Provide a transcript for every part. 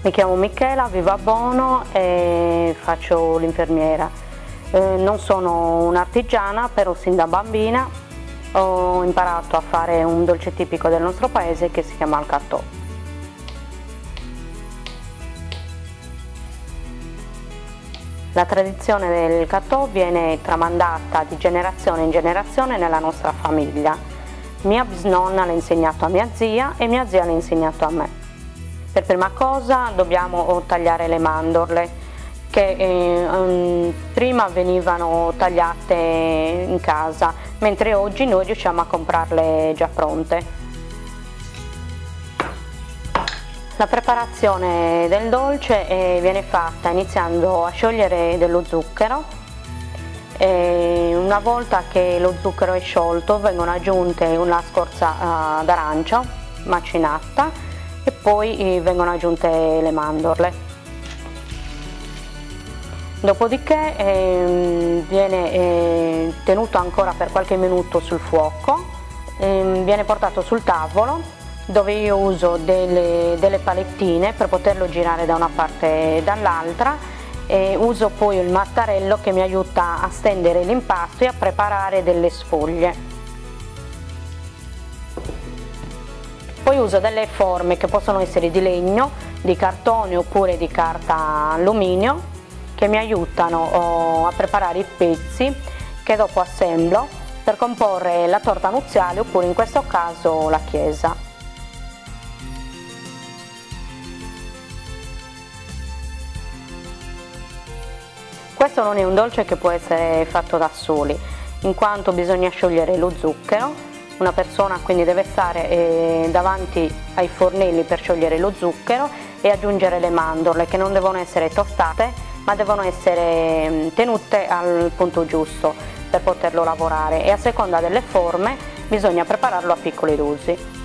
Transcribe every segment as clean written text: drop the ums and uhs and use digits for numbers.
Mi chiamo Michela, vivo a Bono e faccio l'infermiera. Non sono un'artigiana, però sin da bambina ho imparato a fare un dolce tipico del nostro paese che si chiama il cattò. La tradizione del cattò viene tramandata di generazione in generazione nella nostra famiglia. Mia bisnonna l'ha insegnato a mia zia e mia zia l'ha insegnato a me. Per prima cosa dobbiamo tagliare le mandorle, che prima venivano tagliate in casa, mentre oggi noi riusciamo a comprarle già pronte. La preparazione del dolce viene fatta iniziando a sciogliere dello zucchero. Una volta che lo zucchero è sciolto vengono aggiunte una scorza d'arancio macinata e poi vengono aggiunte le mandorle. Dopodiché viene tenuto ancora per qualche minuto sul fuoco, viene portato sul tavolo, dove io uso delle palettine per poterlo girare da una parte e dall'altra, e uso poi il mattarello che mi aiuta a stendere l'impasto e a preparare delle sfoglie. Poi uso delle forme che possono essere di legno, di cartone oppure di carta alluminio, che mi aiutano a preparare i pezzi che dopo assemblo per comporre la torta nuziale oppure in questo caso la chiesa. Questo non è un dolce che può essere fatto da soli, in quanto bisogna sciogliere lo zucchero. Una persona quindi deve stare davanti ai fornelli per sciogliere lo zucchero e aggiungere le mandorle, che non devono essere tostate ma devono essere tenute al punto giusto per poterlo lavorare, e a seconda delle forme bisogna prepararlo a piccole dosi.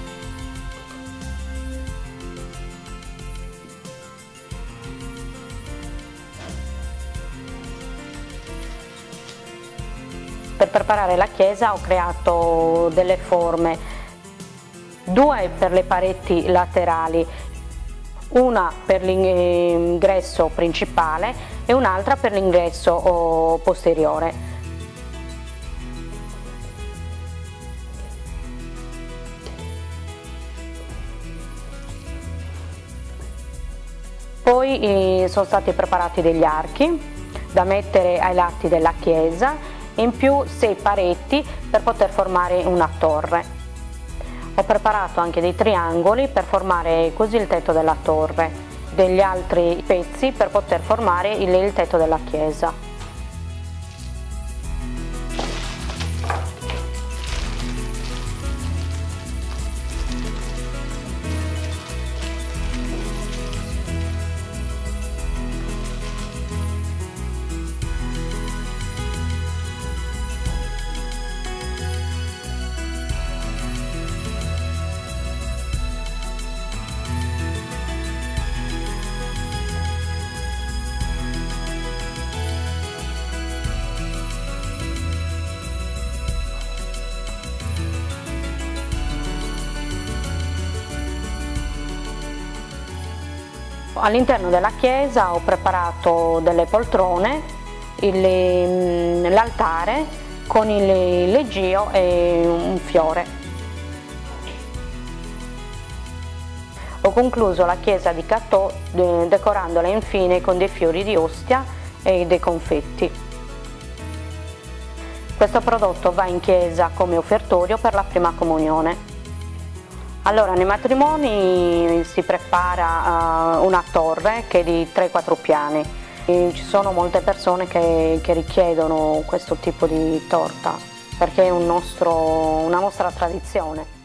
Per preparare la chiesa ho creato delle forme, due per le pareti laterali, una per l'ingresso principale e un'altra per l'ingresso posteriore. Poi sono stati preparati degli archi da mettere ai lati della chiesa, in più 6 pareti per poter formare una torre. Ho preparato anche dei triangoli per formare così il tetto della torre, degli altri pezzi per poter formare il tetto della chiesa. All'interno della chiesa ho preparato delle poltrone, l'altare con il leggio e un fiore. Ho concluso la chiesa di Cattò decorandola infine con dei fiori di ostia e dei confetti. Questo prodotto va in chiesa come offertorio per la prima comunione. Allora, nei matrimoni si prepara una torre che è di 3-4 piani. Ci sono molte persone che richiedono questo tipo di torta perché è una nostra tradizione.